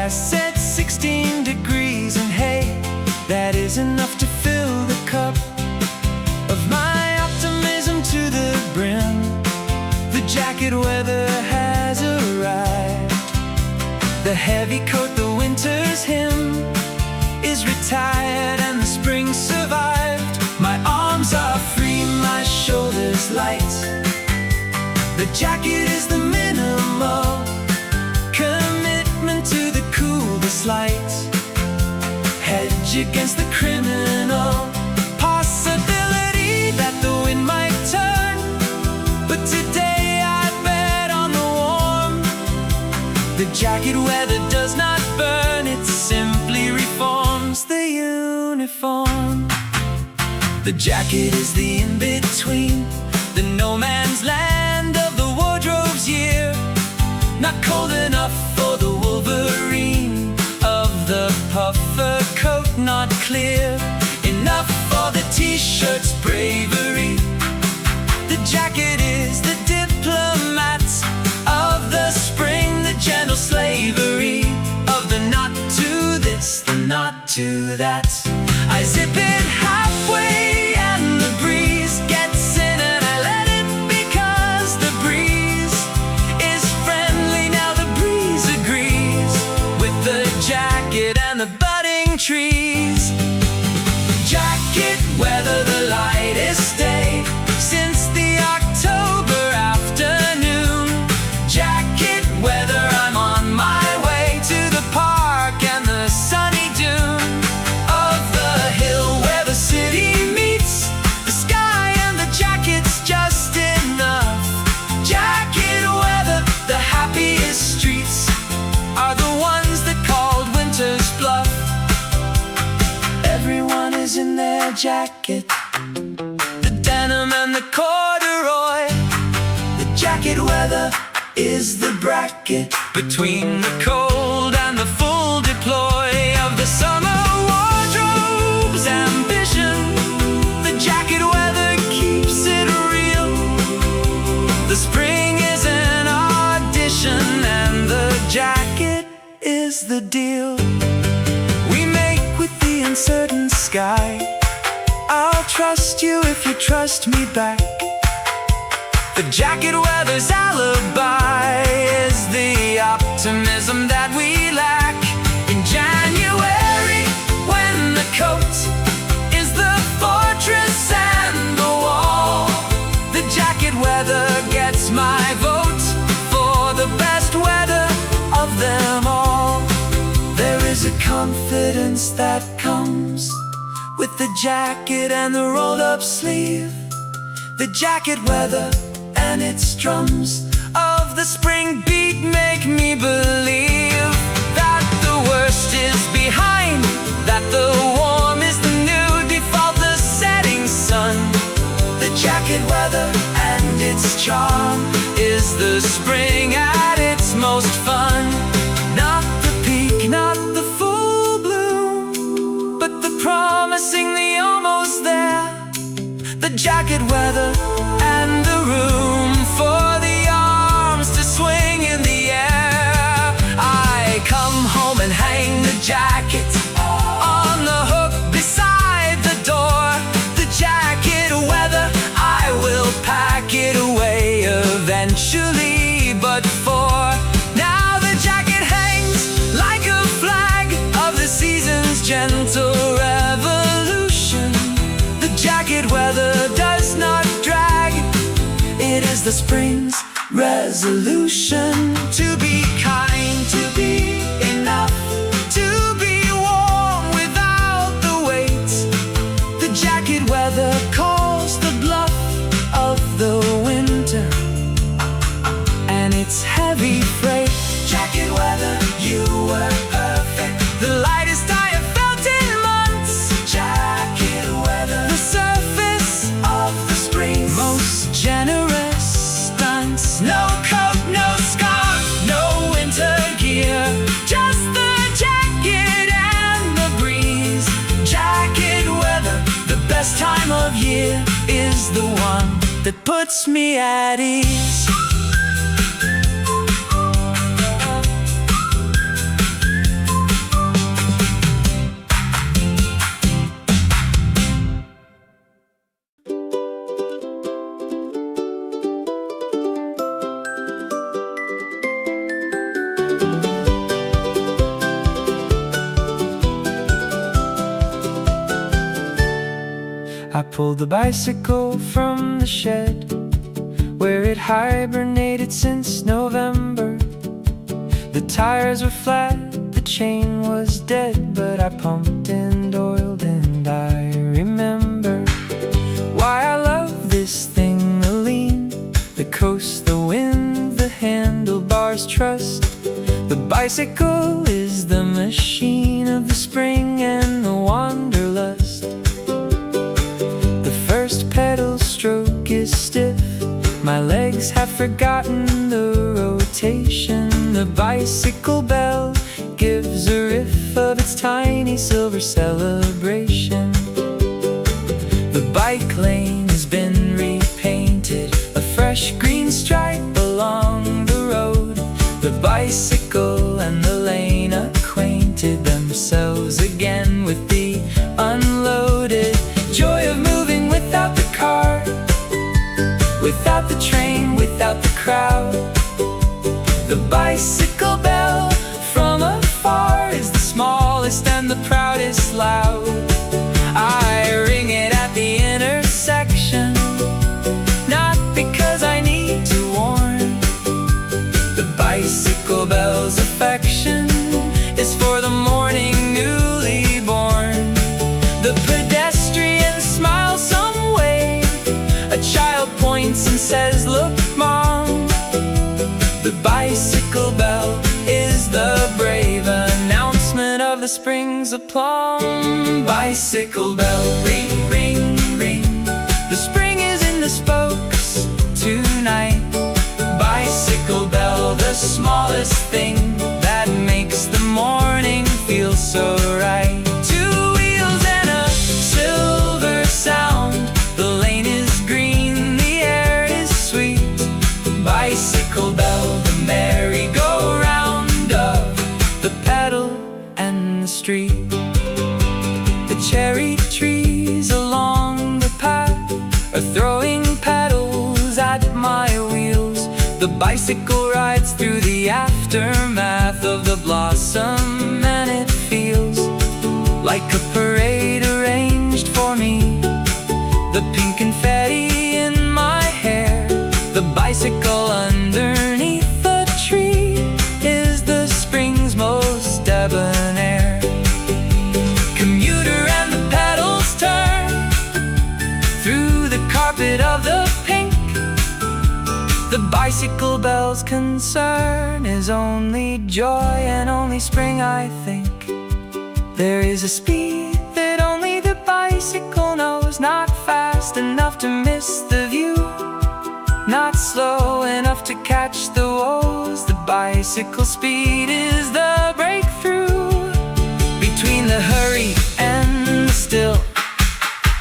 forecast said 16 degrees, and hey, that is enough to fill the cup of my optimism to the brim. The jacket weather has arrived. The heavy coat, the winter's hymn, is retired and the spring survived. My arms are free, my shoulders light. The jacket is the minimal commitment to the cool, the slight hedge against the criminal possibility that the wind might turn. But today I bet on the warm. The jacket weather does not burn, it simply reforms the uniform. The jacket is the in-between, the no man's land of the wardrobe's year. Not cold enough for the Wolverine of the puffer coat, not clear enough for the t-shirt's bravery. The jacket is the diplomat of the spring, the gentle slavery of the not to this, the not to that. I zip it halfway and the breeze gets in, and I let it because the breeze is friendly. Now the breeze agrees with the jacket and the budding trees. Jacket weather, the lightest day since the October afternoon. Jacket weather, I'm on my way to the park and the sunny dune of the hill where the city meets the sky, and the jacket's just enough. Jacket weather, the happiest streets are the ones that called winter's bluff. Everyone is in their jacket, the denim and the corduroy. The jacket weather is the bracket between the cold and the full deploy of the summer wardrobe's ambition. The jacket weather keeps it real. The spring is an audition, and the jacket is the deal. We make with the uncertain sky. I'll trust you if you trust me back. The jacket weather's alibi is the optimism that we lack. In January, when the coat is the fortress and the wall, the jacket weather gets my vote for the best weather of them all. There is a confidence that comes with the jacket and the rolled-up sleeve. The jacket weather and its drums of the spring beat make me believe that the worst is behind, that the warm is the new default, the setting sun. The jacket weather and its charm is the spring at its most fun. Not the peak, not the full bloom, but the promising, the almost there. The jacket weather and the room for the arms to swing in the air. I come home and hang the jacket on the hook beside the door. The jacket weather, I will pack it away eventually, but for now the jacket hangs like a flag of the season's gentle revolution. The jacket weather does not drag, it is the spring's resolution to be kind, to be enough, to be warm without the weight. The jacket weather calls the bluff of the winter and its heavy freight. Jacket weather, you were perfect, the lightest I have felt in months. Jacket weather, the surface of the spring, most generous stunts. No coat, no scarf, no winter gear, just the jacket and the breeze. Jacket weather, the best time of year is the one that puts me at ease. pulled the bicycle from the shed where it hibernated since November. The tires were flat, the chain was dead, but I pumped and oiled and I remember why I love this thing, the lean, the coast, the wind, the handlebars trust. The bicycle is the machine of the spring and the wanderlust. The first pedal stroke is stiff, my legs have forgotten the rotation. The bicycle bell gives a riff of its tiny silver celebration. The bike lane has been repainted, a fresh green stripe along the road. The bicycle and the lane acquainted themselves again with the unloaded joy of moving without the car, without the train, without the crowd. The bicycle bell from afar is the smallest and the proudest loud. I ring it at the intersection, not because I need to warn. The bicycle bell's affection is for the morning newly born. The pedestrian smiles some way, a child points and says, "Look, Mom." The bicycle bell is the brave announcement of the spring's aplomb. Bicycle bell, ring, ring, ring. The spring is in the spokes tonight. Bicycle bell, the smallest thing that makes the morning feel so right. Two wheels and a silver sound. The lane is green, the air is sweet. Bicycle bell, the merry-go-round of the pedal and the street. The cherry trees along the path are throwing petals at my wheels. The bicycle rides through the aftermath of the blossom, and it feels like a parade arranged for me. The pink confetti in my hair, the bicycle underneath the tree is the spring's most debonair. Commuter and the pedals turn through the carpet of the pink. The bicycle bell's concern is only joy and only spring, I think. There is a speed that only the bicycle knows, not fast enough to miss the view, not slow enough to catch the woes. The bicycle speed is the breakthrough between the hurry and the still.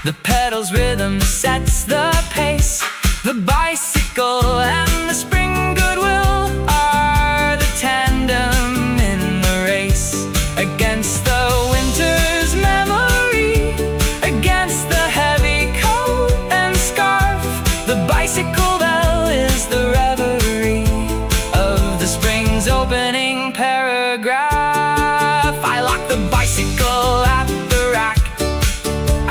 The pedal's rhythm sets the pace. The bicycle and the spring goodwill are the tandem in the race. Against the winter's memory, against the heavy coat and scarf, the bicycle bell is the reverie of the spring's opening paragraph. I lock the bicycle at the rack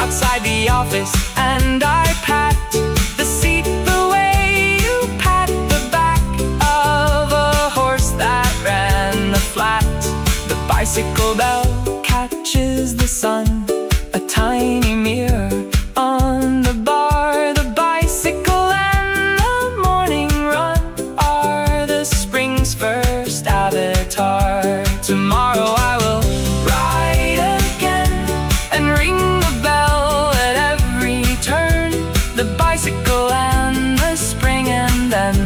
outside the office, and I pat the seat the way you pat the back of a horse that ran the flat. The bicycle bell catches the sun, a tiny mirror on the bar. The bicycle and the morning run are the spring's first avatar. Tomorrow I will ride again and ring the bell at every turn. The bicycle and the spring and then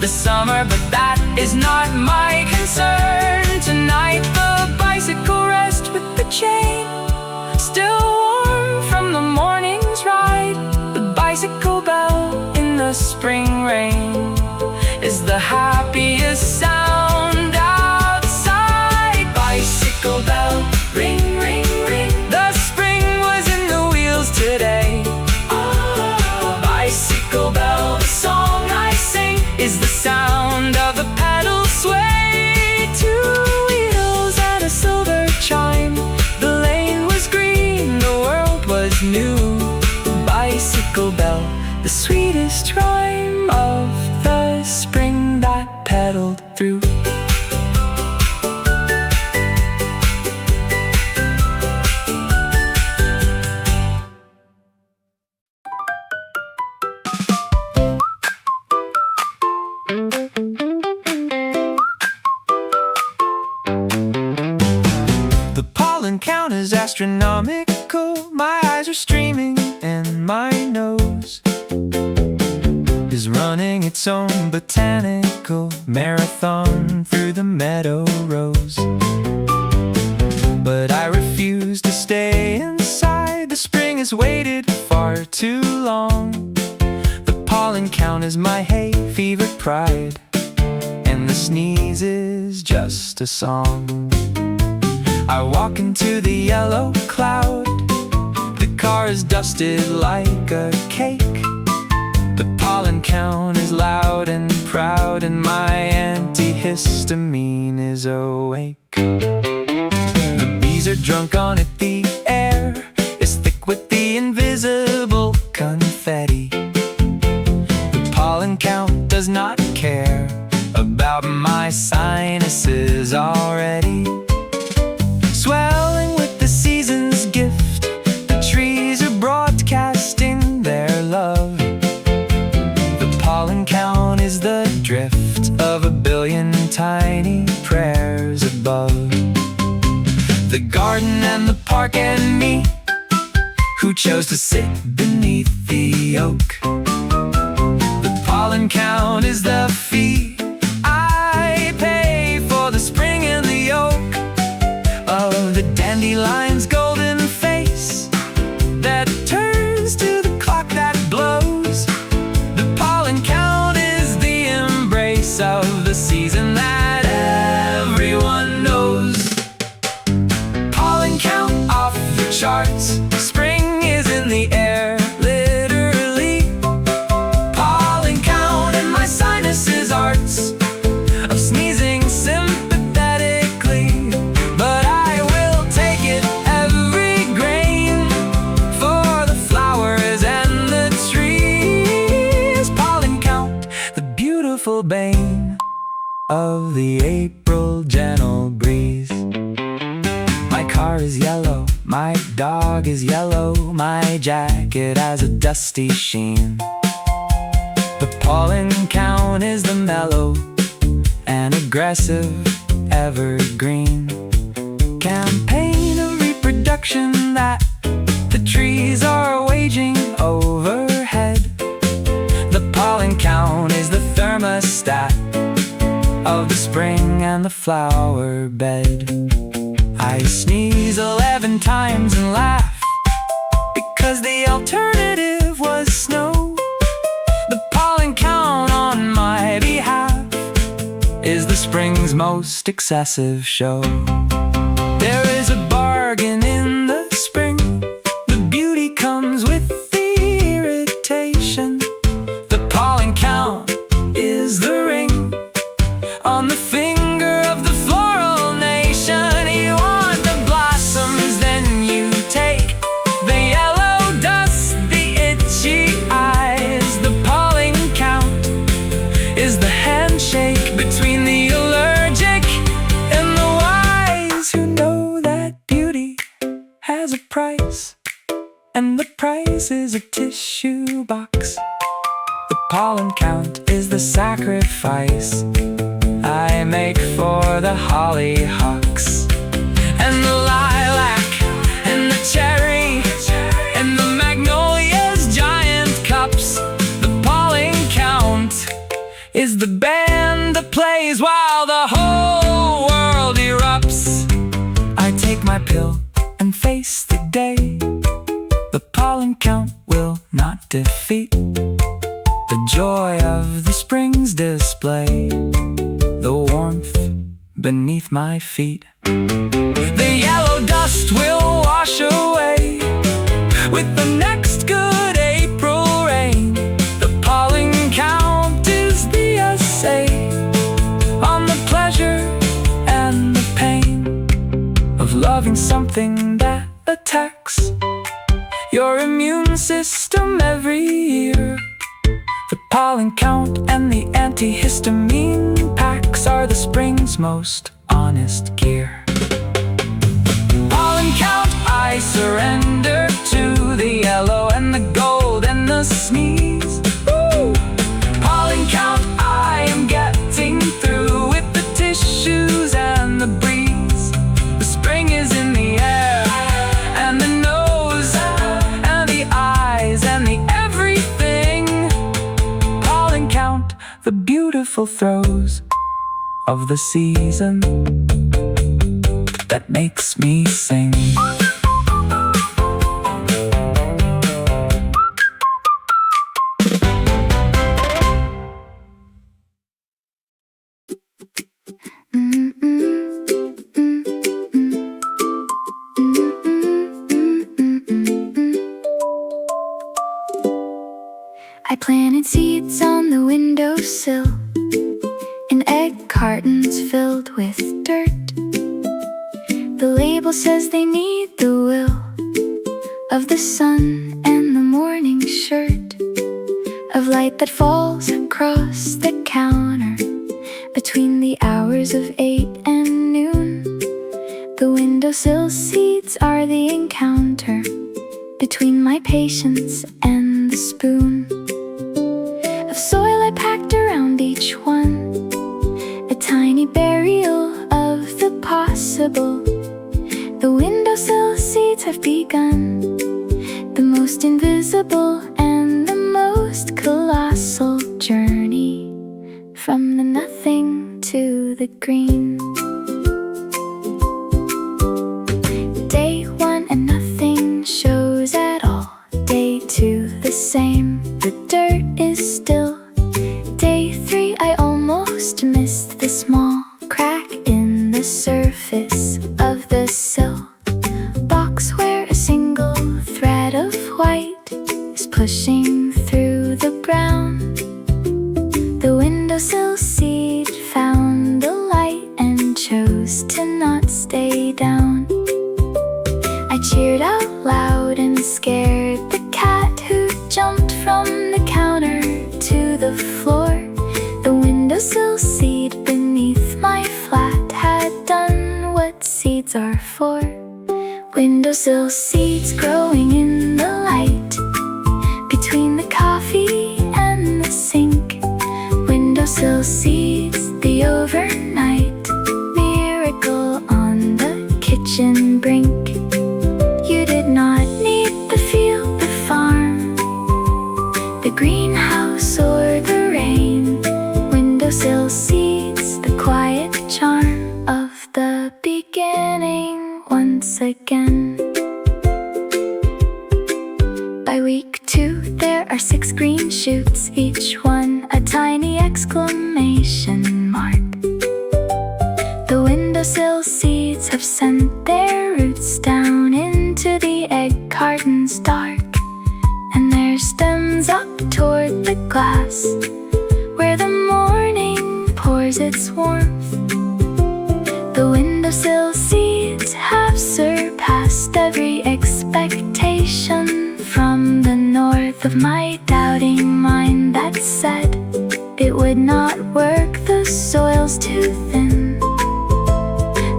the summer, but that is not my concern. Tonight the bicycle rests with the chain still warm from the the sweetest rhyme of the spring that petaled through. The pollen count is astronomical. My eyes are streaming and my nose is running its own botanical marathon through the meadow rows. But I refuse to stay inside. The spring has waited far too long. The pollen count is my hay fever pride, and the sneeze is just a song. I walk into the yellow cloud. The car is dusted like a cake. The pollen count is loud and proud, and my antihistamine is awake. The bees are drunk on it, the air is thick with the invisible confetti. The pollen count does not care about my sinuses already. Swelling with the season's gift, the trees are broadcasting their love. The pollen count is the drift of a billion tiny prayers above. The garden and the park and me, who chose to sit beneath the oak. The pollen count is the fee I pay for the spring in the oak of the dandelion's golden face that turns to the clock that blows. The pollen count is the embrace of the season that everyone knows. Pollen count off the charts. Spring is in the air, literally. Pollen count in my sinuses arts of sneezing sympathetically. But I will take it, every grain, for the flowers and the trees. Pollen count, the beautiful bane of the April gentle breeze. My car is yellow, my dog is yellow, my jacket has a dusty sheen. The pollen count is the mellow and aggressive evergreen campaign of reproduction that the trees are waging overhead. The pollen count is the thermostat of the spring and the flower bed. I sneeze 11 times and laugh because the alternative was snow. The pollen count on my behalf is the spring's most excessive show. There is a bargain in the spring. The beauty comes with the irritation. The pollen count is the ring on the finger of the floral nation. You want the blossoms, then you take the yellow dust, the itchy eyes. The pollen count is the handshake between the allergic and the wise, who know that beauty has a price, and the price is a tissue box. The pollen count is the sacrifice I make for the hollyhocks and the lilac and the cherry and the magnolia's giant cups. The pollen count is the band that plays while the whole world erupts. I take my pill and face the day. The pollen count will not defeat the joy of the spring's display, the warmth beneath my feet. The yellow dust will wash away with the next good April rain. The pollen count is the essay on the pleasure and the pain of loving something that attacks your immune system every year. Pollen count and the antihistamine packs are the spring's most honest gear. Pollen count, I surrender to the yellow and the gold and the sneeze. Woo! Pollen count, I am getting through with the tissues and the breeze. The spring is in the air and the nose and the eyes and the everything. Pollen count, the beautiful throes of the season that makes me sing. I planted seeds on the windowsill in egg cartons filled with dirt. The label says they need the will of the sun and the morning shirt of light that falls across the counter between the hours of 8 and noon. The windowsill seeds are the encounter between my patience and the spoon of soil I packed around each one, a tiny burial of the possible. The windowsill seeds have begun, the most invisible and the most colossal journey from the nothing to the green. Day 1 and nothing shows at all. Day 2 the same, the dirt is still. Day 3 I almost missed the small crack in the surface of the sill box where a single thread of white is pushing through the brown. The windowsill seed found the light and chose to not stay down. I cheered out loud and scared the cat who jumped from the counter to the floor. The windowsill seed beneath my flat had done what seeds are for. Windowsill seeds growing in the light between the coffee and the sink. Windowsill seeds, the overnight miracle on the kitchen brink. You did not need the field, the farm, the greenhouse or the rain. Windowsill seeds, the quiet charm of the beginning once again. By week 2 there are 6 green shoots, each one a tiny exclamation mark. The windowsill seeds have sent their roots down into the egg cartons dark, and their stems up toward the glass where the morning pours its warmth. The windowsill seeds have surpassed every expectation from the north of my doubting mind that said it would not work, the soil's too thin.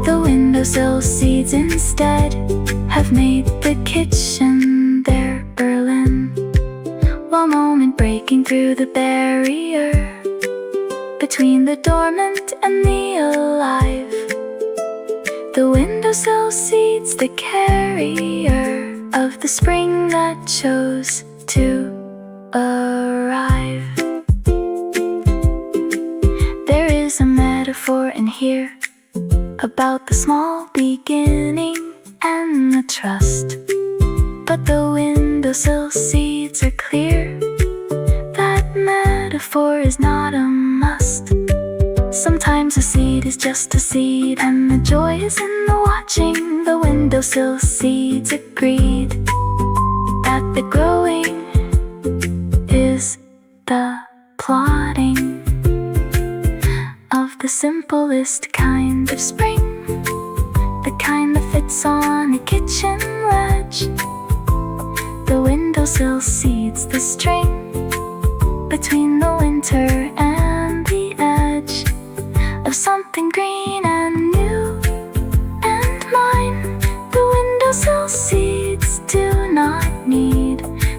The windowsill seeds instead have made the kitchen their Berlin. One moment breaking through the barrier between the dormant and the alive. The windowsill seeds, the carrier of the spring that chose to arrive. There is a metaphor in here about the small beginning and the trust, but the windowsill seeds are clear. That metaphor is not a must. Sometimes a seed is just a seed, and the joy is in the watching. The windowsill seeds agreed that the growing is the plotting of the simplest kind of spring, the kind that fits on a kitchen ledge. The windowsill seeds, the string between the winter and the edge of something green and new and mine. The windowsill seeds do not need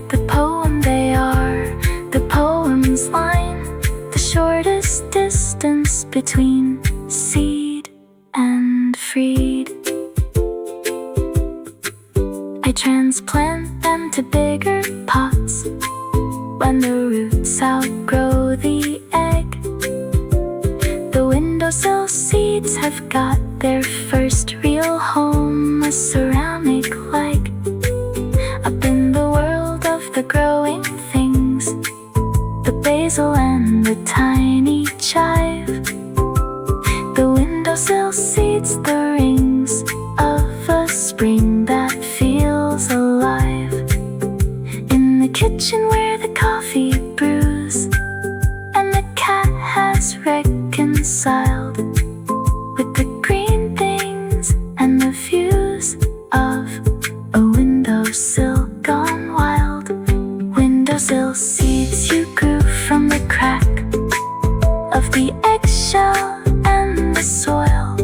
the poem, they are the poem's line, the shortest distance between seed and freed. I transplant them to bigger pots when the roots outgrow the egg. The windowsill seeds have got their first real home, a ceramic leg, up in the world of the growing things, the basil and the tiny chive. The windowsill seeds, the rings of a spring that feels alive. In the kitchen where the coffee brews and the cat has reconciled with the green things and the views of a windowsill gone wild. Windowsill seeds, you grew from the crack of the eggshell and the soil.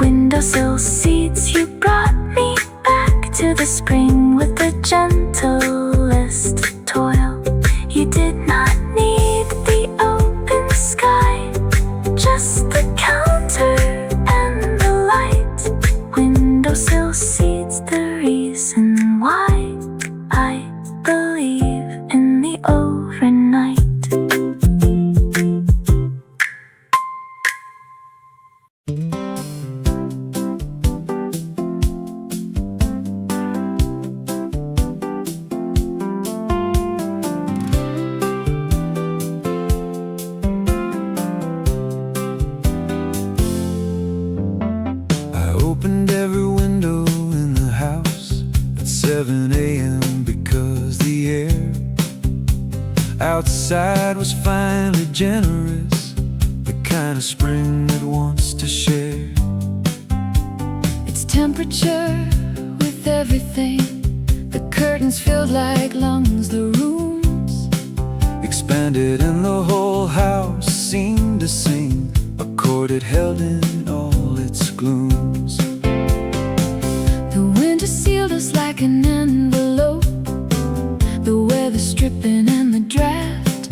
Windowsill seeds, you brought me back to the spring with the gentlest toil. You did not need the open sky, just the counter and the light. Windowsill seeds, the reason why I believe in the overnight. I opened every window in the house at 7 a.m. because the air outside was finally generous, the kind of spring that wants to share its temperature with everything. The curtains filled like lungs, the rooms expanded and the whole house seemed to sing a chord it held in all its glooms. The winter sealed us like an envelope, the weather stripping and the draft.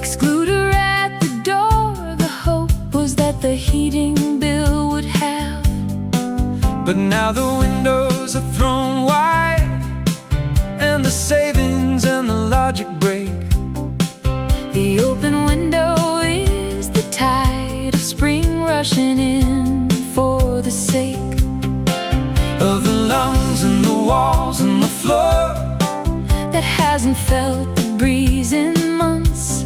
Excluder at the door, the hope was that the heating bill would halve. But now the windows are thrown wide and the savings and the logic break. The open window is the tide of spring rushing in for the sake Of the lungs and the walls and the floor that hasn't felt the breeze in months.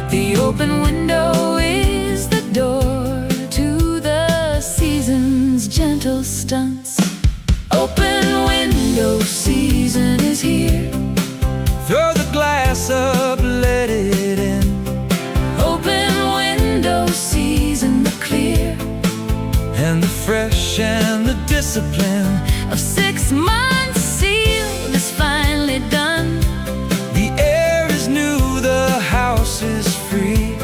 The open window is the door to the season's gentle stunts. Open window season is here. Throw the glass up, let it in. Open window season, the clear And the fresh and the discipline. of 6 months sealed is finally done. The air is new, the house is free.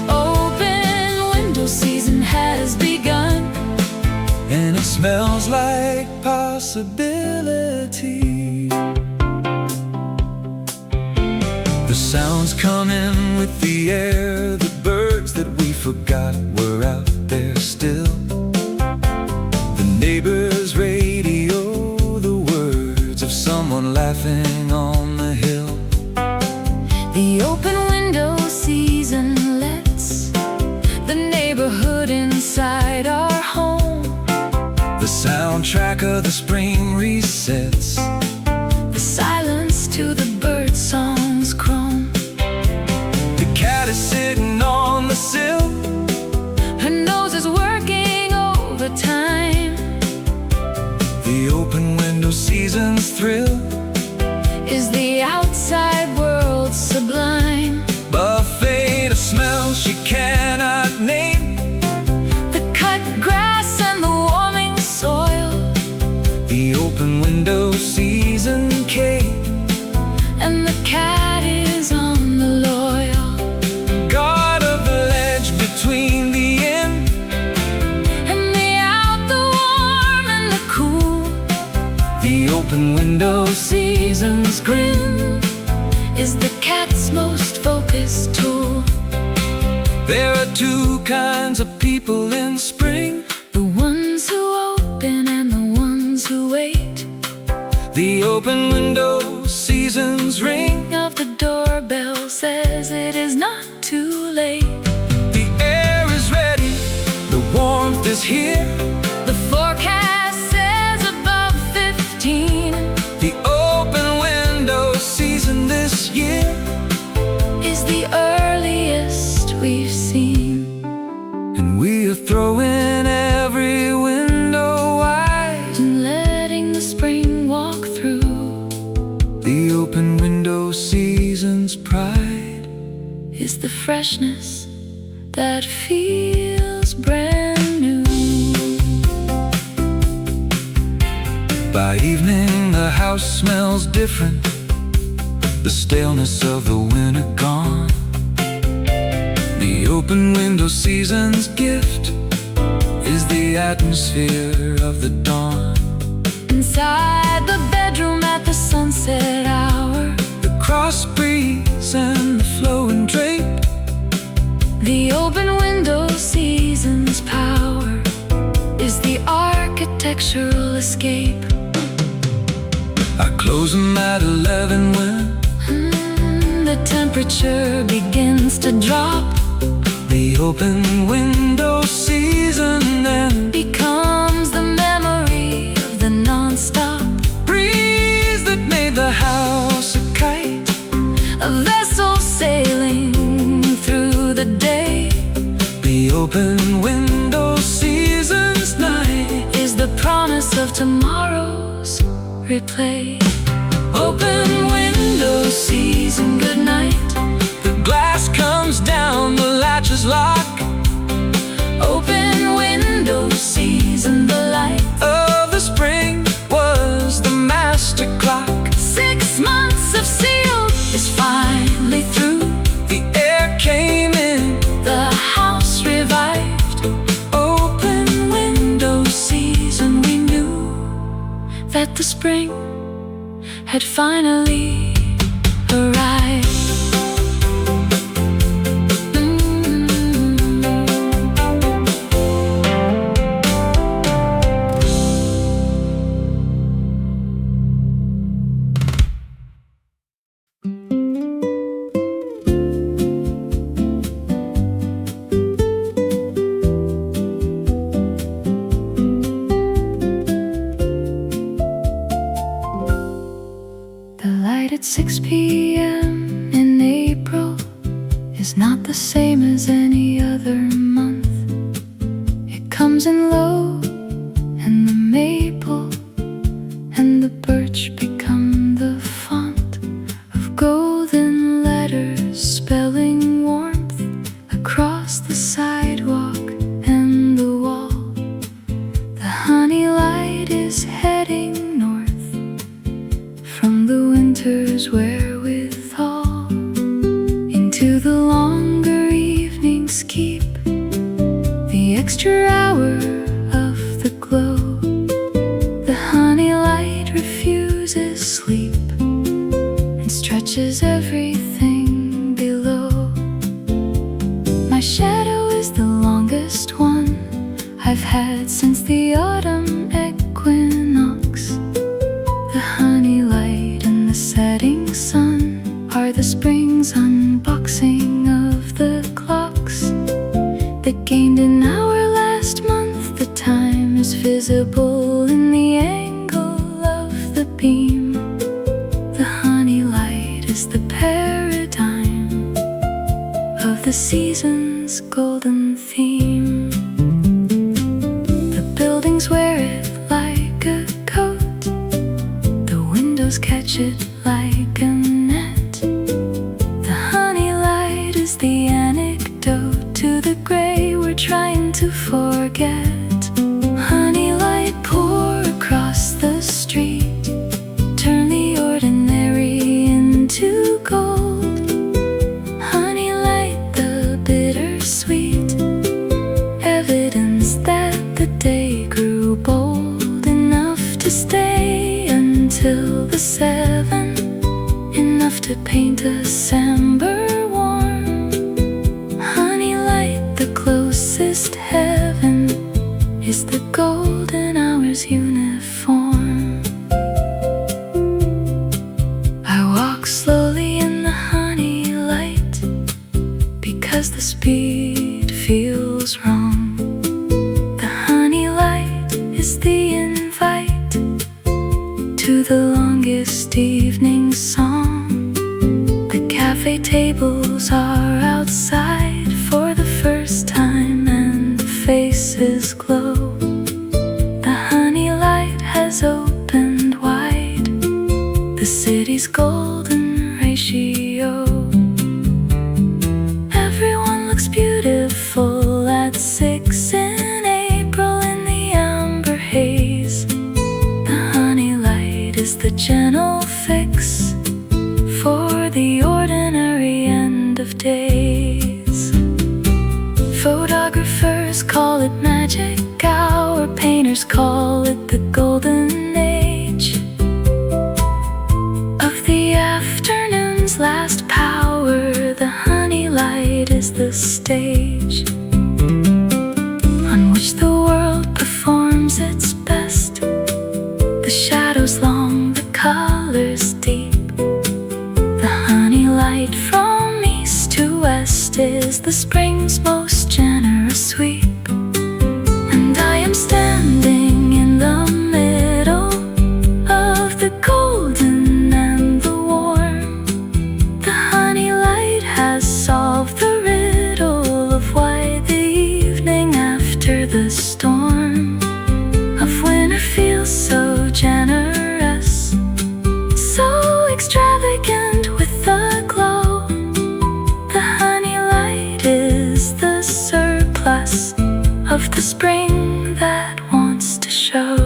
Open window season has begun. And it smells like possibility. The sounds come in with the air, the birds that we forgot were out there still. The neighbor's radio, the words of someone laughing on the hill. The open window season lets the neighborhood inside our home. The soundtrack of the spring resets. The silence to the bird song's chrome. The cat is sitting on the sill. Her nose is working overtime. The open window season's thrill Is the outside world sublime? buffet of smells she cannot name. The cut grass and the warming soil, The open window season came. and the cat is on the open window season's grin is the cat's most focused tool. There are two kinds of people in spring, The ones who open and the ones who wait. the open window season's ring. Of the doorbell says it is not too late. The air is ready, the warmth is here. The forecast says above 15. The open window season this year Is the earliest we've seen. and we are throwing every window wide. And letting the spring walk through. The open window season's pride Is the freshness that feels brand new. By evening the house smells different, the staleness of the winter gone. The open window season's gift is the atmosphere of the dawn. Inside the bedroom at the sunset hour, The cross breeze and the flowing drape, the open window season's power is the architectural escape. I close them at 11 when The temperature begins to drop. the open window season then Becomes the memory of the non-stop. breeze that made the house a kite. A vessel sailing through the day The open window season's night is the promise of tomorrow's replay. Open window season, good night. The glass comes down, the latches lock. Open window season, the light Of the spring was the master clock. 6 months of sealed is finally through. The air came in, The house revived. open Window season, we knew that the spring had finally arrived. The light at 6 p.m. in April is not the same as any other month. It comes in low, and the maple and the birch become the font of golden letters spelling warmth across the sidewalk and the wall. The honey light is heading north from the winter's wherewithal into the longer evenings keep the extra hour of the glow. The honey light refuses sleep and stretches everything below. My shadow is the longest one I've had since the autumn equinox. The honey light and the setting sun are the spring's unboxing of the clocks that gained an hour last month. The time is visible in the angle of the beam. The honey light is the paradigm of the season's golden theme. The buildings wear it like a coat, the windows catch it like a net. The honey light is the anecdote to the gray we're trying to forget. Honey light pour across the street, turn the ordinary into gold. Honey light, the bittersweet evidence that the day grew bold enough to stay until till the 7, enough to paint December warm. Honey light, the closest heaven is the golden hour's uniform. I walk slowly in the honey light because the speed feels wrong. The honey light is the invite to the longest evening song. The cafe tables are outside for the first time and the faces glow. The honey light has opened wide, the city's golden ratio. Everyone looks beautiful at 6 in April in the amber haze. The honey light is the gentle fix for the ordinary end of days. Photographers call it magic hour, painters call it the golden age of the afternoon's last power. The honey light is the stage on which the world performs its best. The shadows long, the colors deep. The honey light from east to west is the spring's most generous sweep. And I am standing in the middle of the golden and the warm. The honey light has solved the riddle of why the evening after the storm of winter feels so generous, so extravagant with the glow. The honey light is the surplus of the spring that wants to show.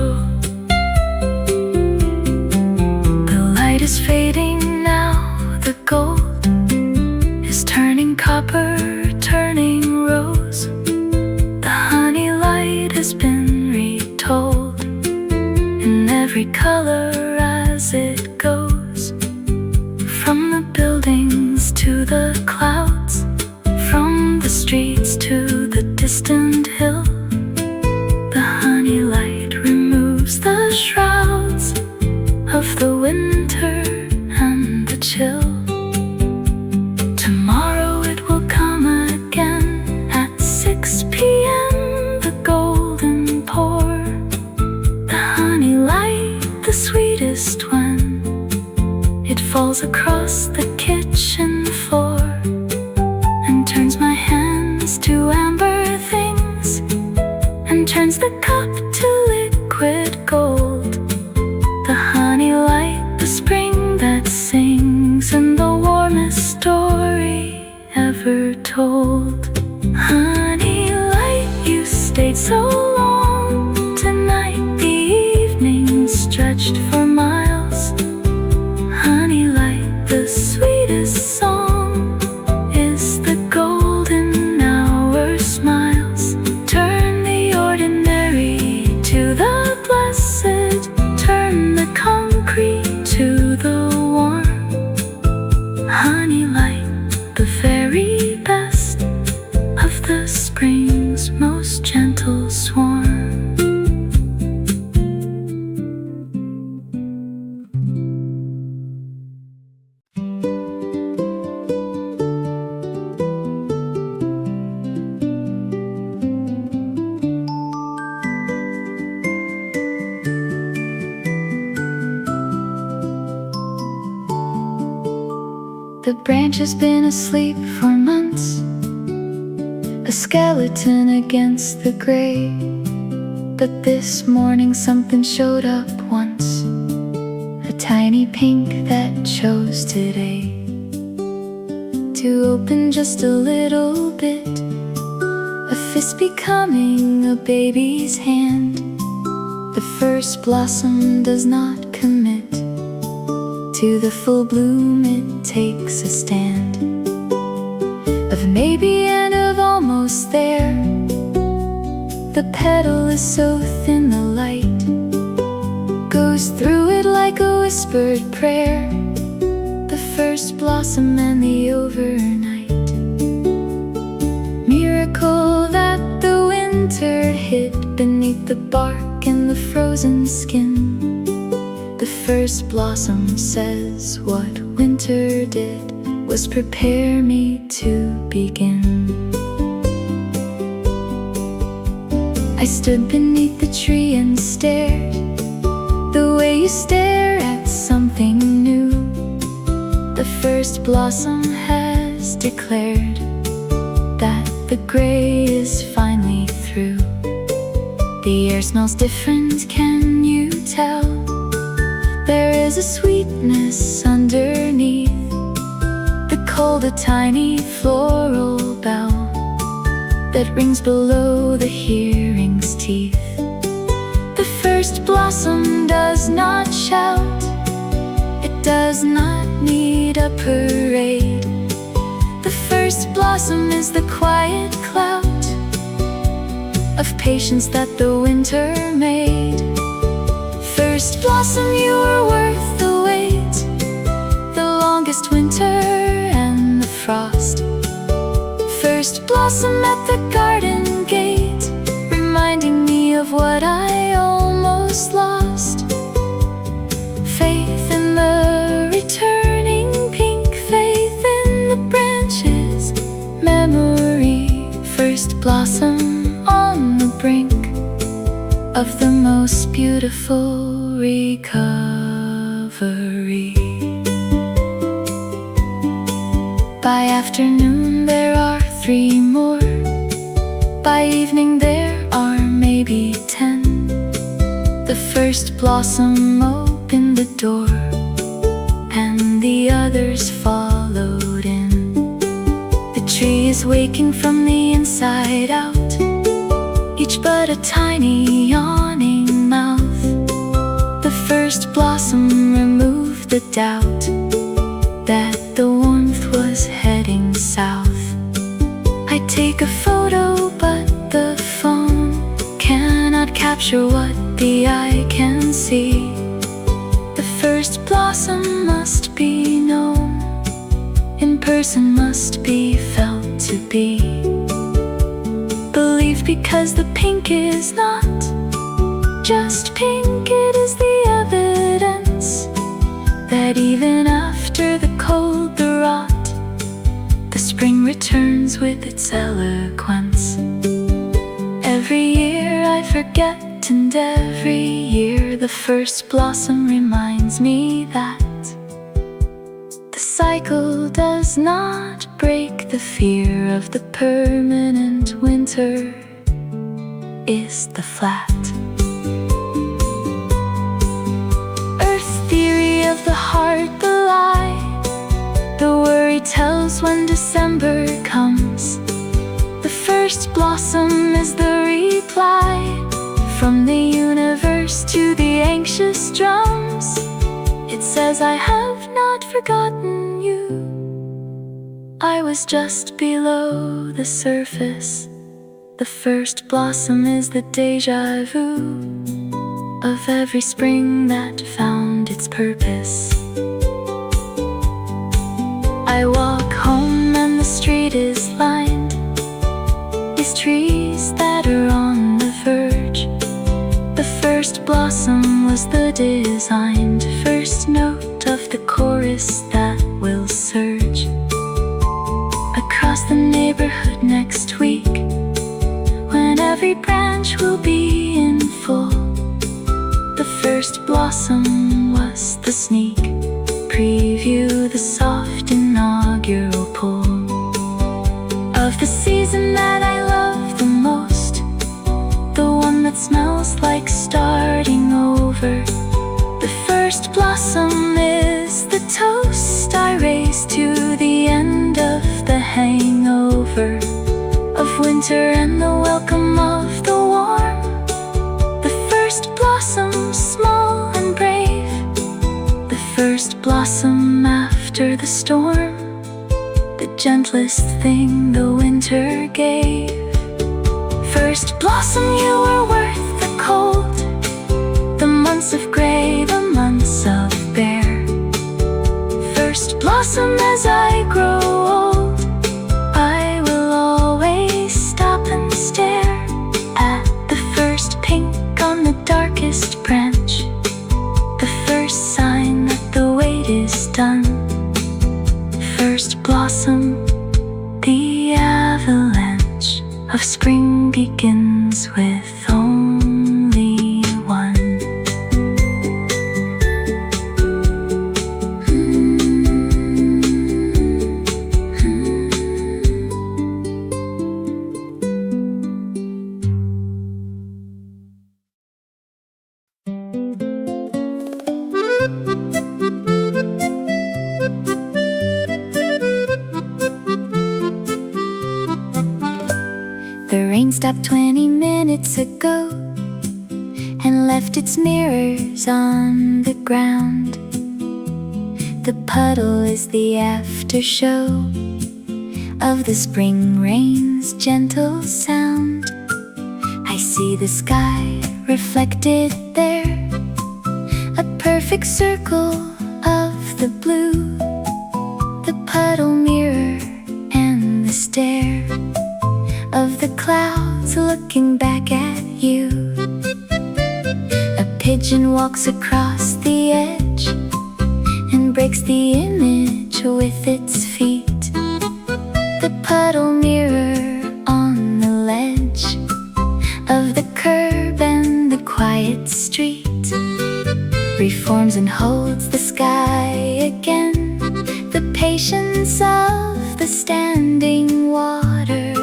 The light is fading now, the gold is turning copper, turning rose. The honey light has been retold in every color as it goes, from the buildings to the clouds, from the streets to the distant hill. The honey light removes the shrouds of the winter and the chill. Tomorrow it will come again at 6 p.m. The golden pour. The honey light, the sweetest when it falls across the kitchen floor and turns my hands to amber things and turns the cup to liquid gold. The honey light, the spring that sings, and the warmest story ever told. Honey light, you stayed so long tonight, the evening stretched for miles. Honey light, the sweetest song is the golden hour smiles. Turn the ordinary to the blessed, turn the concrete to the warm. Honey light, the very best of the spring's most gentle swarm. The branch has been asleep for months, a skeleton against the gray. But this morning something showed up once, a tiny pink that chose today to open just a little bit, a fist becoming a baby's hand. The first blossom does not commit to the full bloom, it takes a stand of maybe and of almost there. The petal is so thin the light goes through it like a whispered prayer, the first blossom and the overnight miracle that the winter hid beneath the bark and the frozen skin. The first blossom says what winter did was prepare me to begin. I stood beneath the tree and stared, the way you stare at something new. The first blossom has declared that the gray is finally through. The air smells different, can you tell? There is a sweetness underneath the cold, a tiny floral bell that rings below the hearing's teeth. The first blossom does not shout, it does not need a parade. The first blossom is the quiet clout of patience that the winter made. First blossom, you were worth the wait, the longest winter and the frost. First blossom at the garden gate, reminding me of what I almost lost. Faith in the returning pink, faith in the branches, memory. First blossom on the brink of the most beautiful recovery. By afternoon there are 3 more, by evening there are maybe 10. The first blossom opened the door, and the others followed in. The tree is waking from the inside out, each but a tiny yawning mouth. The first blossom removed the doubt that the warmth was heading south. I take a photo, but the phone cannot capture what the eye can see. The first blossom must be known, in person must be felt to be believed, because the pink is not just pink, it is the evidence that even after the cold, the rot, the spring returns with its eloquence. Every year I forget, and every year the first blossom reminds me that the cycle does not break. The fear of the permanent winter is the flat earth theory of the heart, the lie the worry tells when December comes. The first blossom is the reply from the universe to the anxious drums. It says, I have not forgotten you, I was just below the surface. The first blossom is the déjà vu of every spring that found its purpose. I walk home and the street is lined with trees that are on the verge. The first blossom was the designed first note of the chorus that will surge across the neighborhood next week, when every branch will be in full. The first blossom was the sneak preview, the soft inaugural pull of the season that I love the most, the one that smells like starting over. The first blossom is the toast I raise to the end of the hangover of winter and the welcome of the warm. The first blossom, small and brave, the first blossom after the storm, the gentlest thing the winter gave. First blossom, you were worth the cold, the months of gray, the months of bare. rain stopped 20 minutes ago and left its mirrors on the ground. The puddle is the aftershow of the spring rain's gentle sound. I see the sky reflected there, a perfect circle of the blue, the puddle mirror and the stare of the clouds looking back at you. A pigeon walks across the edge and breaks the image with its feet. The puddle mirror on the ledge of the curb and the quiet street reforms and holds the sky again, the patience of the standing water.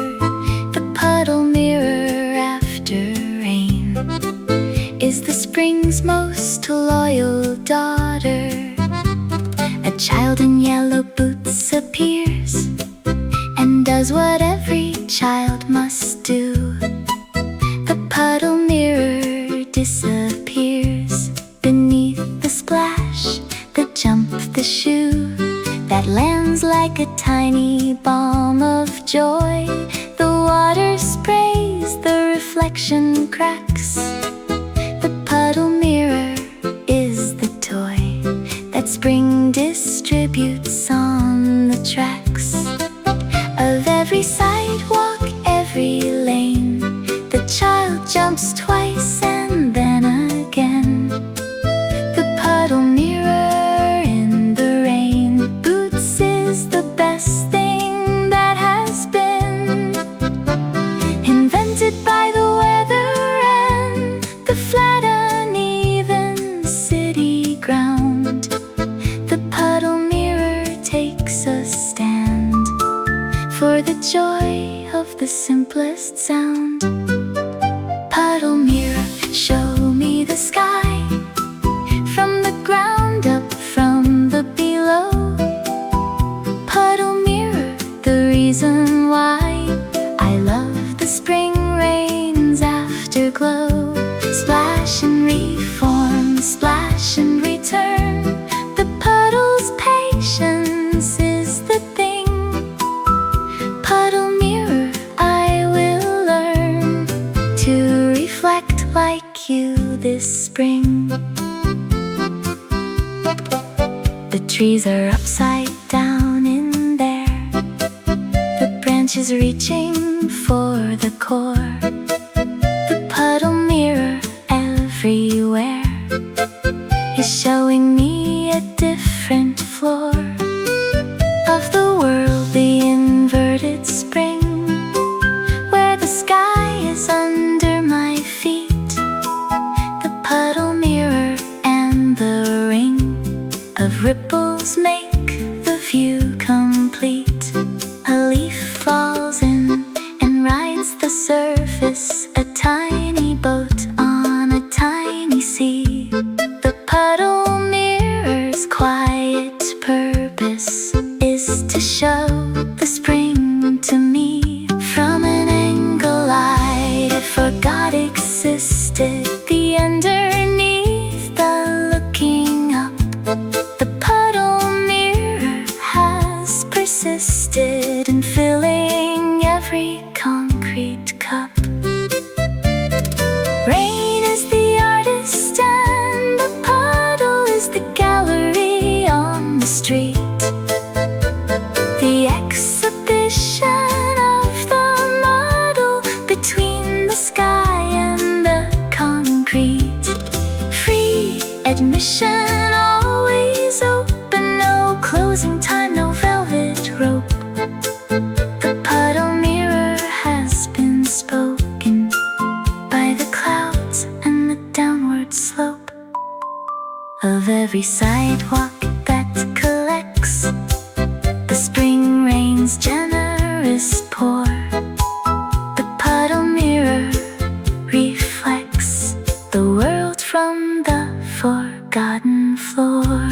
The puddle mirror after rain is the spring's most loyal daughter. A child in yellow boots appears and does what every child must do. The puddle mirror disappears beneath the splash, the jump, the shoe that lands like a tiny bomb of joy. The water sprays, the reflection cracks. The puddle mirror is the toy that spring distributes on the tracks of every sidewalk, every lane. The child jumps twice and then again. The puddle mirror in the rain. Boots is the best thing that has been invented by the weather and the flat uneven city ground. The puddle mirror takes a stand for the joy of the simplest sound. Puddle mirror, show me the sky from the ground up, from the below. Puddle mirror, the reason why I love the spring rain's afterglow. Splash and reform, splash and return. The puddle's patience is the thing. Puddle mirror, I will learn to reflect like you this spring. The trees are upside down in there, the branches reaching for the core. The puddle mirror everywhere is showing me a different floor of the world, the inverted spring, where the sky is under my feet. The puddle mirror and the ring of ripples make the view complete. A leaf falls in and rides the surface, a tiny boat on a tiny sea. The puddle mirror's quiet purpose is to show the spring to me from an angle I forgot existed. The underneath, the looking up. The puddle mirror has persisted in filling every concrete cup. Rain is the artist and the puddle is the gallery on the street. The exhibition of the model between the sky and the concrete. Free admission, always open, no closing time, no velvet rope. The puddle mirror has been spoken by the clouds and the downward slope of every sidewalk that collects the spring rain's generous pour. The puddle mirror reflects the world from the forgotten floor.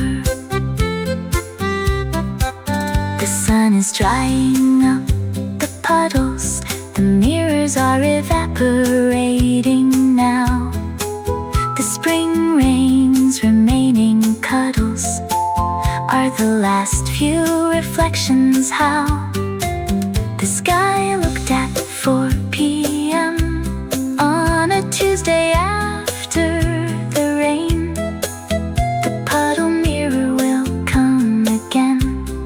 The sun is drying up the puddles, The mirrors are evaporating now. The spring rain's remaining cuddles are the last few reflections. How the sky looked at 4 p.m. on a Tuesday after the rain. The puddle mirror will come again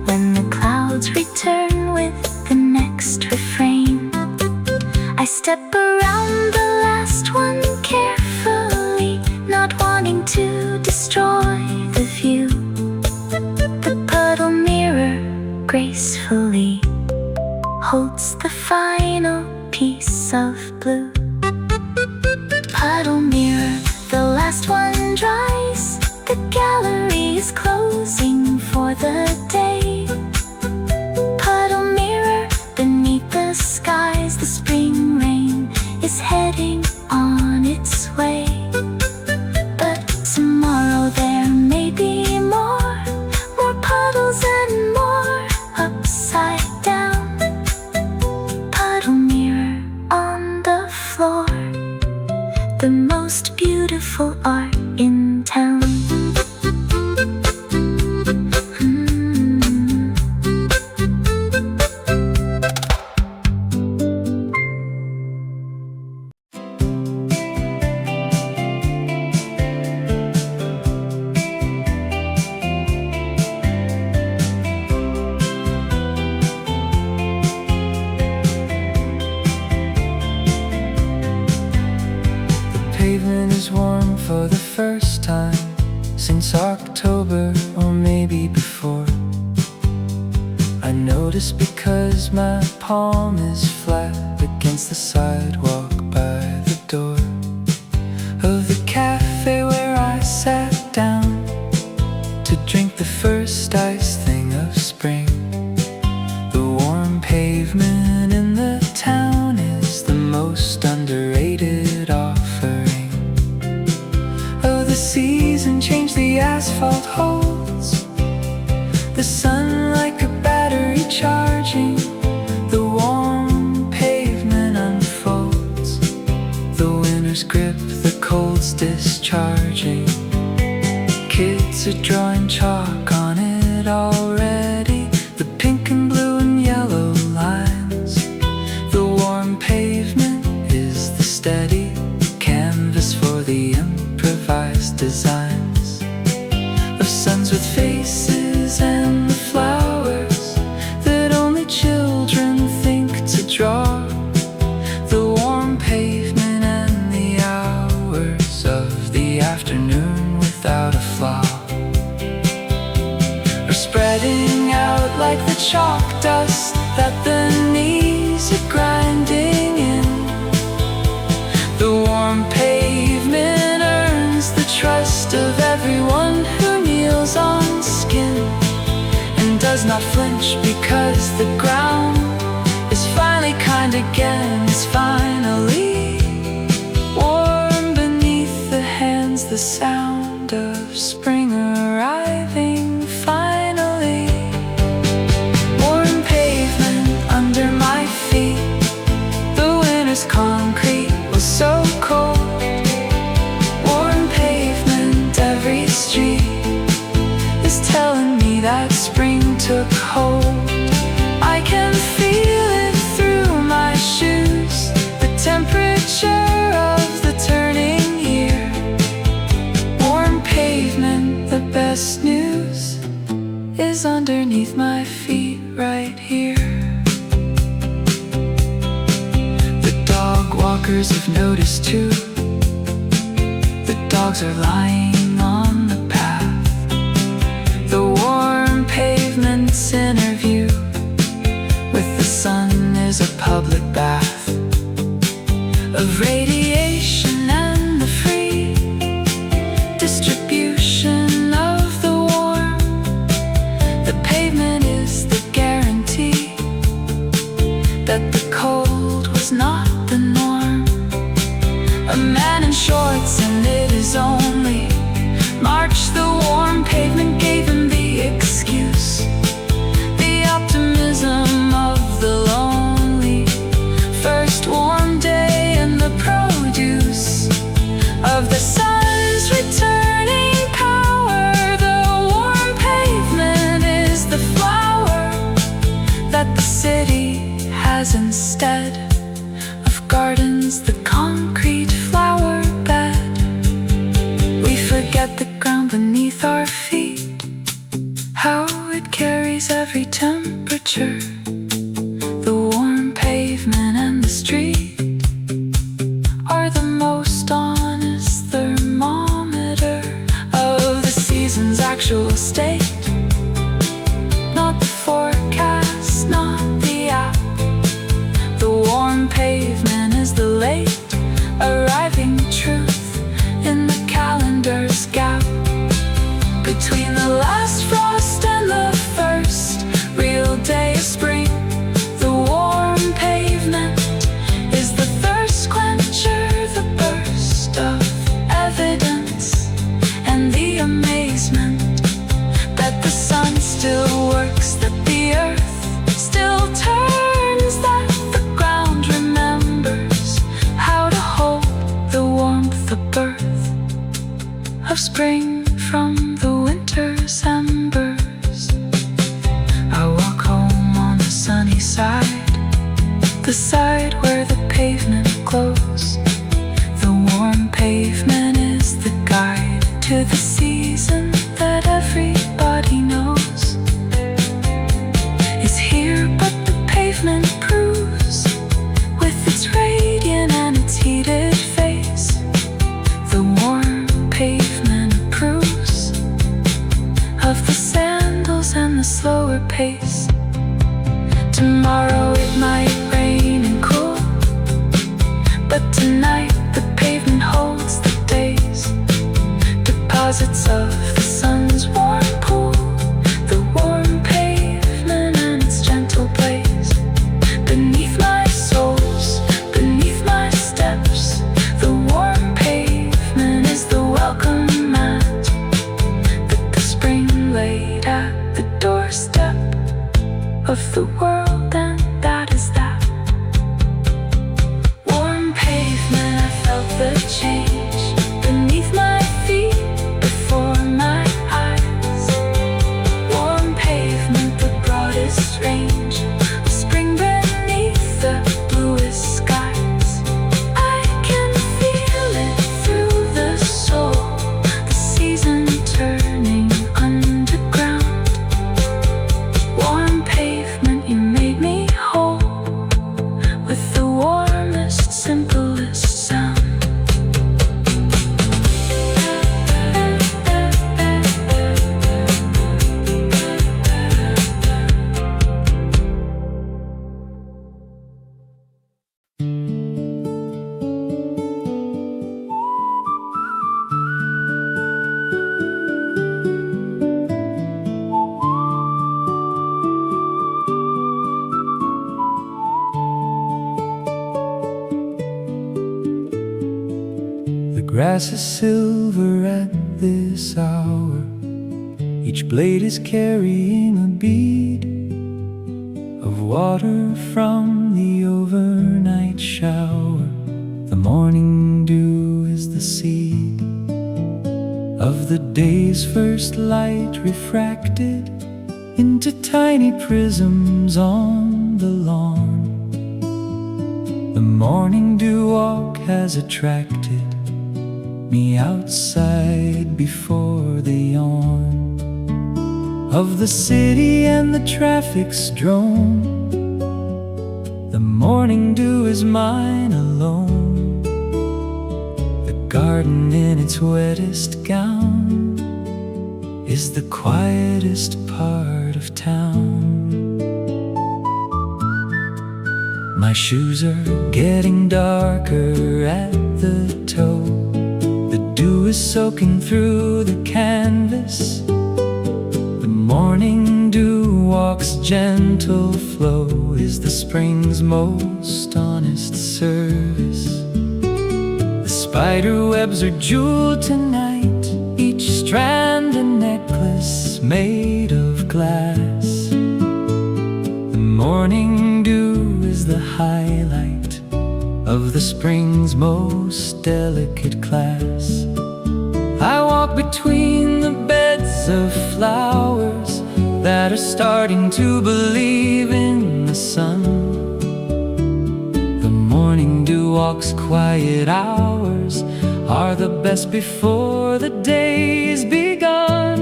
when the clouds return with the next refrain. I step around the last one carefully, not wanting to destroy the view. The puddle mirror gracefully holds the final piece of blue. Puddle mirror, the last one dries. The gallery is closing for the day. Puddle mirror, beneath the skies, the spring rain is heading on its way. But tomorrow there may be more puddles and more upside down. Puddle mirror on the floor, the most beautiful art in town. Pavement is warm for the first time since October, or maybe before. I notice because my palm is flat against the sidewalk by the door of the cafe where I sat down to drink the first ice thing of spring. The warm pavement in the town is the most underrated offering. The season changed, the asphalt holds the sun like a battery charging. The warm pavement unfolds, the winter's grip, the cold's discharging. Kids are drawing chalk on it already, the pink and blue and yellow lines. The warm pavement is the steady canvas for the improvised designs of suns with faces and the flowers that only children think to draw. The warm pavement and the hours of the afternoon without a flaw are spreading out like the chalk dust that the knees are grinding in. The warm pavement earns the trust of everyone who kneels on skin and does not flinch because the ground is finally kind again. It's finally warm beneath the hands, the sound of spring arriving finally. Warm pavement under my feet, the winter's concrete was so cold. Warm pavement, every street is telling me that spring took hold. I can feel it through my shoes, the temperature of the turning year. Warm pavement, the best news is underneath my feet right here. The dog walkers have noticed too. The dogs are lying on the path. The warm pavement's interview with the sun is a public bath of radiation and the free distribution of the warm. The pavement is the guarantee that the cold was not the norm. A man in shorts and it is only March. The warm pavement gave him the excuse, the optimism of the lonely. First actual state, not the forecast, not the app. The warm pavement is the late arriving truth in the calendar's gap between the last frost and the first real day of spring. The warm pavement is the thirst quencher, the burst of evidence, and the amazement that the sun still works, that the earth still turns, that the ground remembers how to hold the warmth of birth of spring from the winter's embers. I walk home on the sunny side, the side where the pavement glows. The warm pavement is the guide to the season that everybody knows is here, but the pavement proves with its radiant and its heated face. The warm pavement approves of the sandals and the slower pace. Tomorrow it might rain and cool, but tonight the pavement holds the days, deposits of the sun's warm pool. The warm pavement and its gentle blaze beneath my soles, beneath my steps. The warm pavement is the welcome mat that the spring laid at the doorstep of the world, and that is that. Warm pavement, I felt the change beneath my feet, before my eyes. Warm pavement, the broadest range of spring beneath the bluest skies. I can feel it through the soul, the season turning underground. Warm pavement, you made me whole with the warmest, simplest sound. The grass is silver at this hour. Each blade is carrying a bead of water from the overnight shower. The morning dew is the seed of the day's first light, refracted into tiny prisms on the lawn. The morning dew walk has attracted me outside before the yawn of the city and the traffic's drone. The morning dew is mine alone. The garden in its wettest gown is the quietest part of town. My shoes are getting darker at the toe. The dew is soaking through the canvas. The morning dew walk's gentle flow is the spring's most honest service. The spider webs are jeweled tonight, each strand a necklace made of glass. The morning dew is the highlight of the spring's most delicate class. I walk between the beds of flowers that are starting to believe in the sun. The morning dew walk's quiet hours are the best before the day's begun.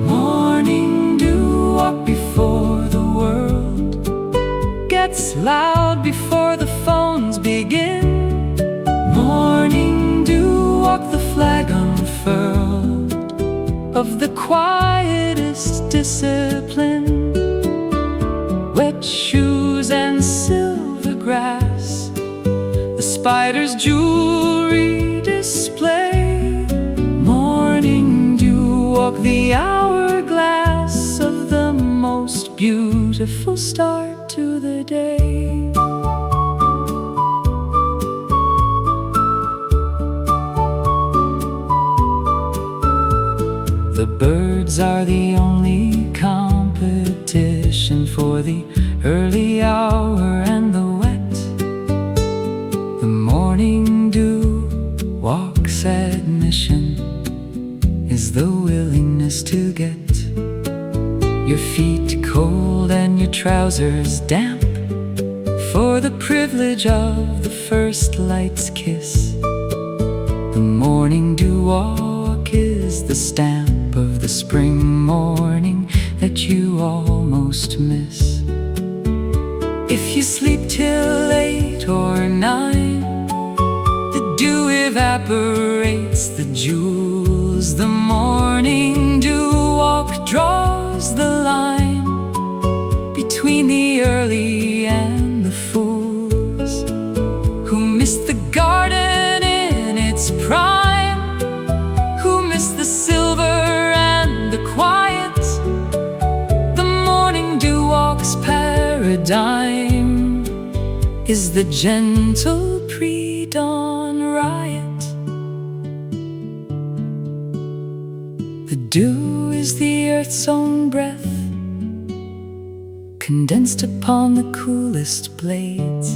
Morning dew walk before the world gets loud, before the phones begin. Morning dew walk, the flag unfurled of the quiet quietest discipline. Wet shoes and silver grass, the spider's jewelry display. Morning dew walk the hourglass of the most beautiful start to the day. The birds are the only competition for the early hour and the wet. The morning dew walk's admission is the willingness to get your feet cold and your trousers damp for the privilege of the first light's kiss. The morning dew walk is the stamp of the spring morning that you almost miss. If you sleep till 8 or 9, the dew evaporates the jewels. The morning dew walk draws the line between the early and the fools who miss the garden in its prime, who miss the silver and the quiet. The morning dew walk's paradigm is the gentle pre-dawn riot. The dew is the earth's own breath, condensed upon the coolest blades.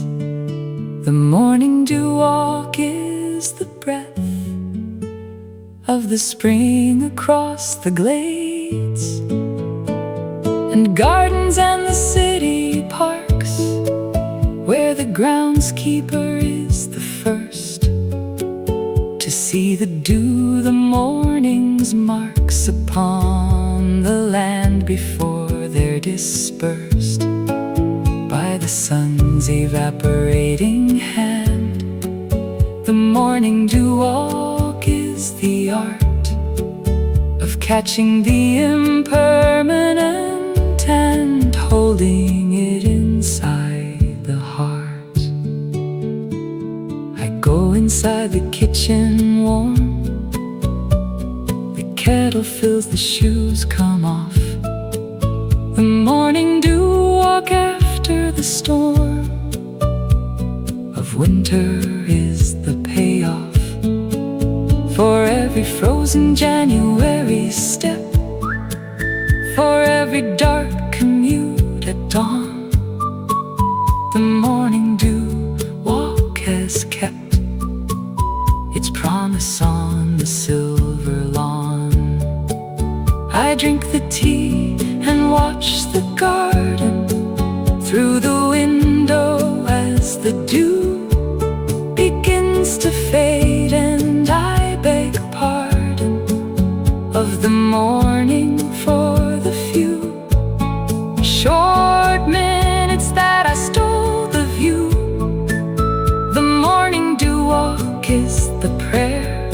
The morning dew walk is the breath of the spring across the glades and gardens and the city parks, where the groundskeeper is the first to see the dew, the morning's marks upon the land before they're dispersed by the sun's evaporating hand. The morning dew walk is the art of catching the impermanent and holding it inside the heart. I go inside the kitchen warm, the kettle fills, the shoes come off. The morning dew walk after the storm of winter is the payoff for every frozen January step, for every dark commute at dawn. The morning dew walk has kept its promise on the silver lawn. I drink the tea and watch the garden through the window as the dew begins to fade, and I beg pardon of the morning for the few short minutes that I stole the view. The morning dew walk is the prayer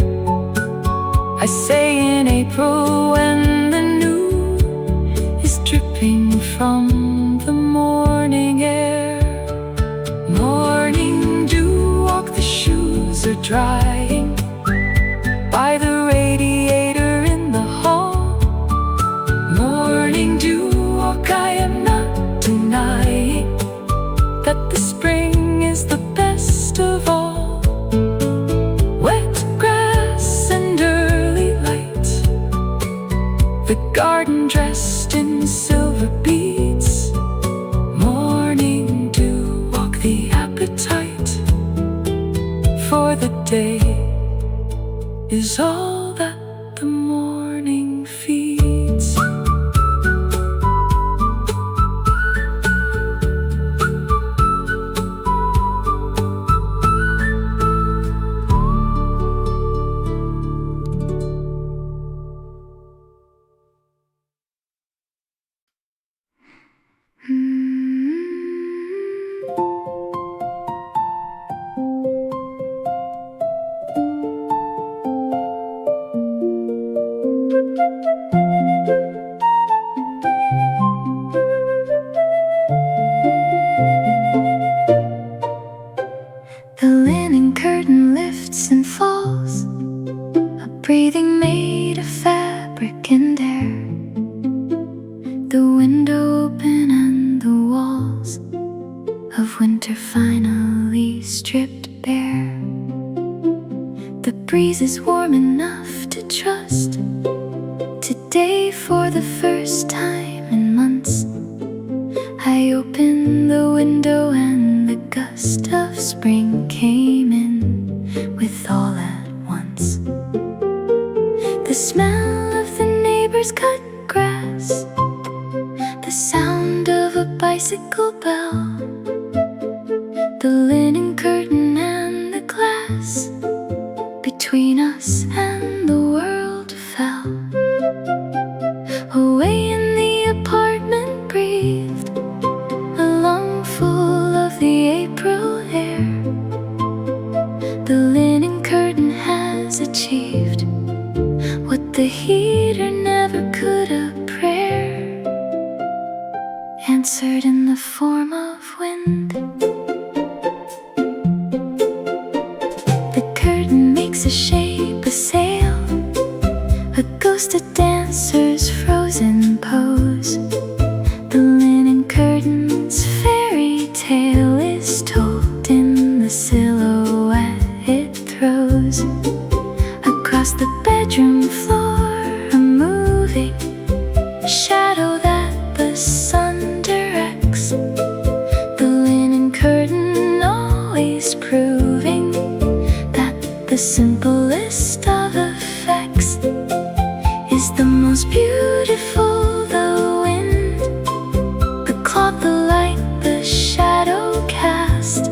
I say in April when the new is dripping from the morning air. Morning dew walk, the shoes are drying by the radiator in the hall. Morning dew walk, I am not denying that the spring is the best of all. Wet grass and early light, the garden dressed in silver beads. Morning dew walk, the appetite for the day is all that the morning feeds. the first time in months, I opened the window and the gust of spring came in with all at once. The smell of the neighbor's cut grass, the sound of a bicycle bell, the linen curtain and the glass between us and the world fell. Away in the apartment breathed a lungful of the April air. The linen curtain has achieved what the heater never could, a prayer answered in the form of wind. The curtain makes a shape, a sail, a ghost of dancer's frozen pose. The linen curtain's fairy tale is told in the silhouette it throws across the bedroom floor, a moving shadow that the sun directs. The linen curtain always proving that the simplest of effects is the most beautiful. The wind, the clock, the light, the shadow cast.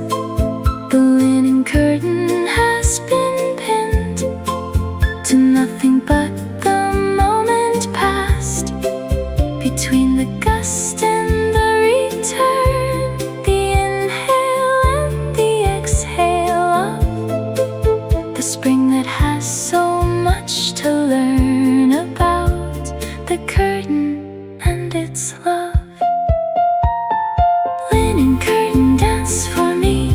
The linen curtain has been pinned to nothing but the moment past. Between the gust and the return, the inhale and the exhale of the spring that has so much to learn about the curtain and its love. Linen curtain, dance for me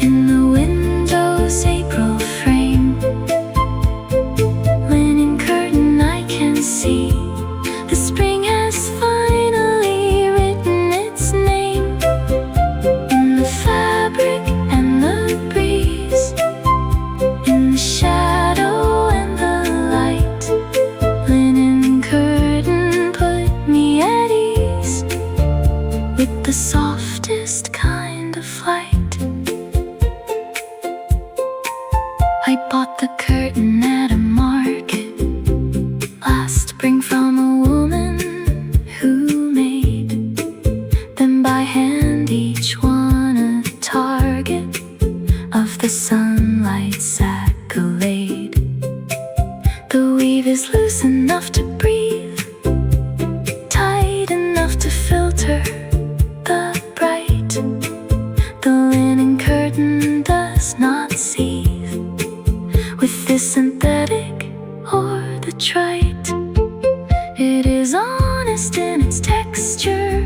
in the window's April frame. Linen curtain, I can see the spring has finally written its name in the fabric and the breeze, in the shadow and the light. Linen curtain, put me at ease with the softest kind of flight. I bought the curtain at a market last spring from a woman who made them by hand, each one a target of the sunlight's accolade. The weave is loose enough to breathe, tight enough to filter the bright. The linen curtain does not seethe with the synthetic or the trite. It is honest in its texture,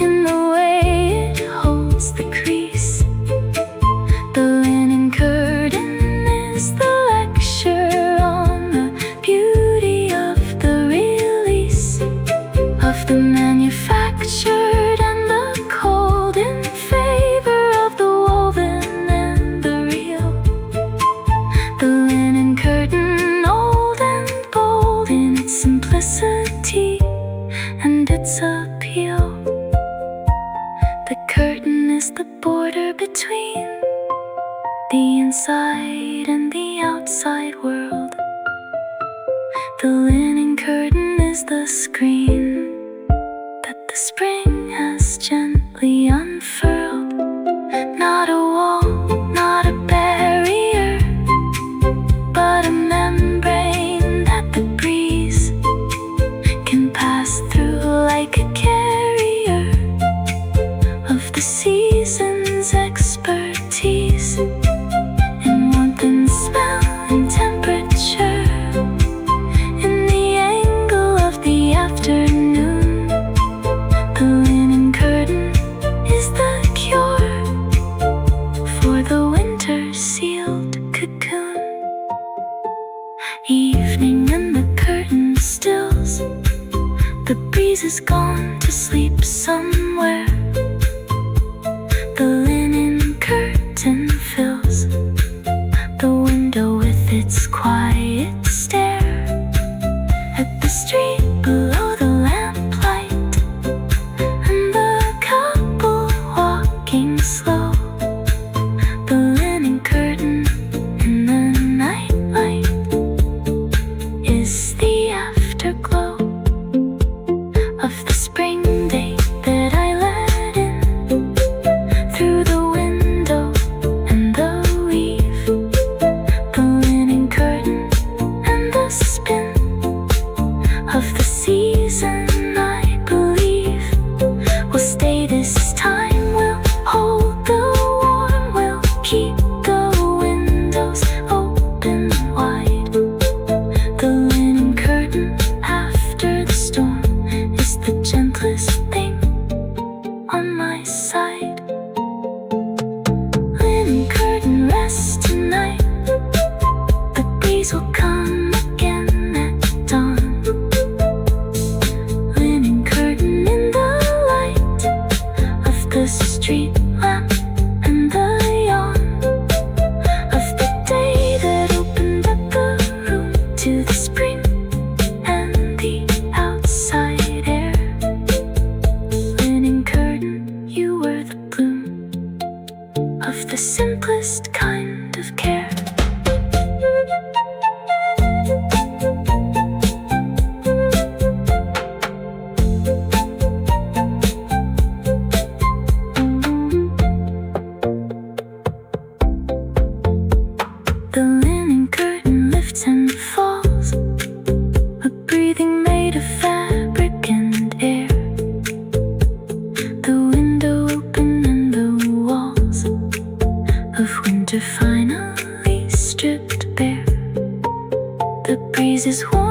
in the way it holds the crease. The linen curtain is the lecture on the beauty of the release of the manufactured and the cold, in favor of the woven and the real. The linen curtain, old and bold in its simplicity and its appeal. The curtain is the border between the inside and the outside world. The linen curtain is the screen that the spring has gently unfurled. Not a wall, not a barrier, but a membrane that the breeze can pass through like a carrier of the season's expertise in warmth and smell and temperature, in the angle of the afternoon. The linen curtain is the cure for the winter sealed cocoon. Evening and the curtain stills, the breeze is gone to sleep somewhere. The linen curtain fills the window with its quiet stare to the spring and the outside air. Linen curtain, you were the bloom of the simplest kind of care. The linen curtain lifts and falls, a breathing made of fabric and air. The window open and the walls of winter finally stripped bare. The breeze is warm